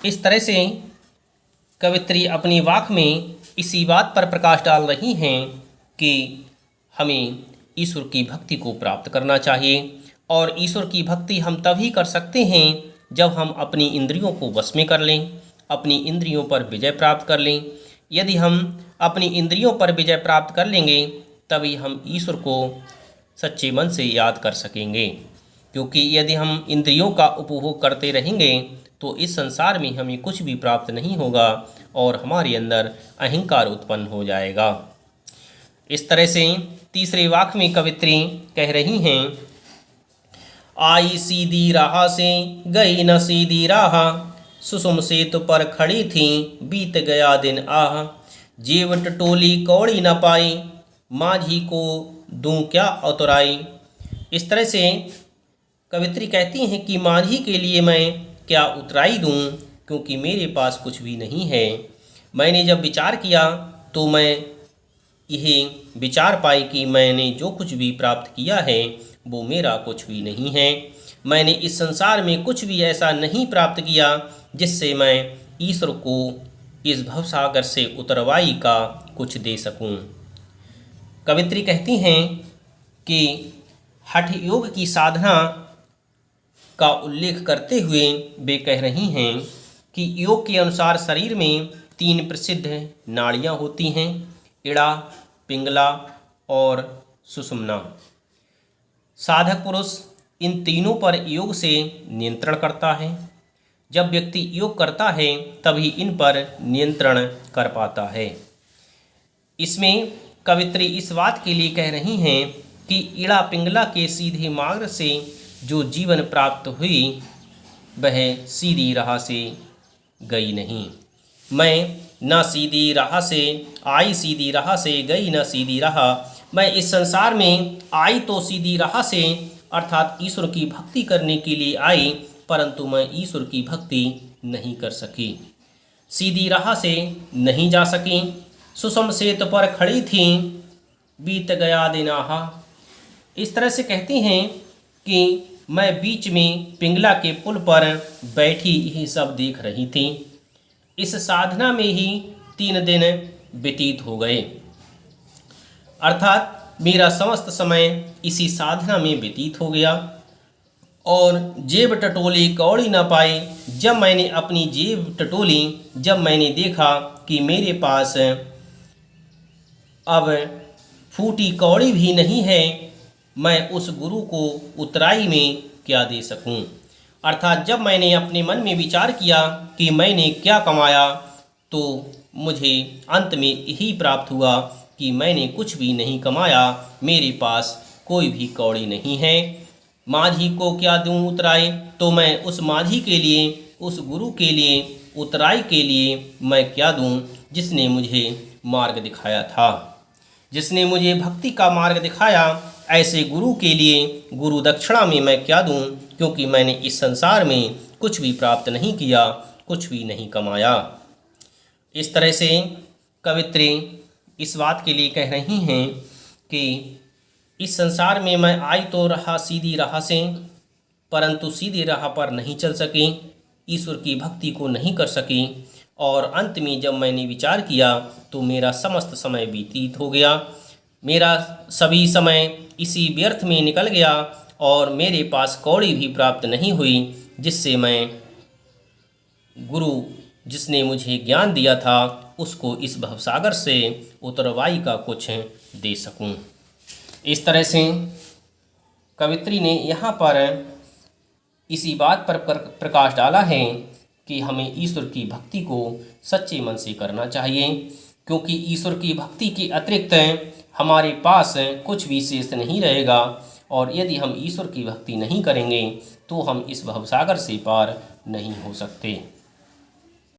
इस तरह से कवित्री अपनी वाक में इसी बात पर प्रकाश डाल रही हैं कि हमें ईश्वर की भक्ति को प्राप्त करना चाहिए, और ईश्वर की भक्ति हम तभी कर सकते हैं जब हम अपनी इंद्रियों को वश में कर लें, अपनी इंद्रियों पर विजय प्राप्त कर लें। यदि हम अपनी इंद्रियों पर विजय प्राप्त कर लेंगे तभी हम ईश्वर को सच्चे मन से याद कर सकेंगे, क्योंकि यदि हम इंद्रियों का उपभोग करते रहेंगे तो इस संसार में हमें कुछ भी प्राप्त नहीं होगा और हमारे अंदर अहंकार उत्पन्न हो जाएगा। इस तरह से तीसरे वाक्य में कवित्री कह रही हैं, आई सीधी राह से गई न सीधी राह, सुषुम सेतु पर खड़ी थी बीत गया दिन आह, जेव टटोली कौड़ी न पाई, माझी को दूं क्या उतराई। इस तरह से कवित्री कहती हैं कि माझी के लिए मैं क्या उतराई दूं, क्योंकि मेरे पास कुछ भी नहीं है। मैंने जब विचार किया तो मैं यह विचार पाई कि मैंने जो कुछ भी प्राप्त किया है वो मेरा कुछ भी नहीं है। मैंने इस संसार में कुछ भी ऐसा नहीं प्राप्त किया जिससे मैं ईश्वर को इस भवसागर से उतरवाई का कुछ दे सकूं। कवित्री कहती हैं कि हठ योग की साधना का उल्लेख करते हुए वे कह रही हैं कि योग के अनुसार शरीर में 3 प्रसिद्ध नाड़ियाँ होती हैं, इड़ा, पिंगला और सुषुम्ना। साधक पुरुष इन तीनों पर योग से नियंत्रण करता है। जब व्यक्ति योग करता है तभी इन पर नियंत्रण कर पाता है। इसमें कवित्री इस बात के लिए कह रही हैं कि इड़ा पिंगला के सीधे मार्ग से जो जीवन प्राप्त हुई वह सीधी राह से गई नहीं। मैं न सीधी राह से आई, सीधी राह से गई न सीधी राह। मैं इस संसार में आई तो सीधी राह से अर्थात ईश्वर की भक्ति करने के लिए आई, परंतु मैं ईश्वर की भक्ति नहीं कर सकी, सीधी राह से नहीं जा सकी। सुषुम सेतु पर खड़ी थी बीत गया दिन आह। इस तरह से कहती हैं कि मैं बीच में पिंगला के पुल पर बैठी ही सब देख रही थी। इस साधना में ही 3 दिन व्यतीत हो गए, अर्थात मेरा समस्त समय इसी साधना में व्यतीत हो गया। और जेब टटोली कौड़ी न पाई। जब मैंने अपनी जेब टटोली, जब मैंने देखा कि मेरे पास अब फूटी कौड़ी भी नहीं है, मैं उस गुरु को उतराई में क्या दे सकूं। अर्थात जब मैंने अपने मन में विचार किया कि मैंने क्या कमाया, तो मुझे अंत में यही प्राप्त हुआ कि मैंने कुछ भी नहीं कमाया, मेरे पास कोई भी कौड़ी नहीं है। माझी को क्या दूं उतराई, तो मैं उस माझी के लिए, उस गुरु के लिए, उतराई के लिए मैं क्या दूं जिसने मुझे मार्ग दिखाया था, जिसने मुझे भक्ति का मार्ग दिखाया। ऐसे गुरु के लिए गुरु दक्षिणा में मैं क्या दूं, क्योंकि मैंने इस संसार में कुछ भी प्राप्त नहीं किया, कुछ भी नहीं कमाया। इस तरह से कवित्री इस बात के लिए कह रही हैं कि इस संसार में मैं आई तो रहा सीधी राह से, परंतु सीधी राह पर नहीं चल सकी, ईश्वर की भक्ति को नहीं कर सकी। और अंत में जब मैंने विचार किया तो मेरा समस्त समय व्यतीत हो गया, मेरा सभी समय इसी व्यर्थ में निकल गया और मेरे पास कौड़ी भी प्राप्त नहीं हुई जिससे मैं गुरु जिसने मुझे ज्ञान दिया था उसको इस भवसागर से उतरवाई का कुछ दे सकूं। इस तरह से कवित्री ने यहाँ पर इसी बात पर प्रकाश डाला है कि हमें ईश्वर की भक्ति को सच्चे मन से करना चाहिए, क्योंकि ईश्वर की भक्ति के अतिरिक्त हमारे पास कुछ भी शेष नहीं रहेगा। और यदि हम ईश्वर की भक्ति नहीं करेंगे तो हम इस भवसागर से पार नहीं हो सकते।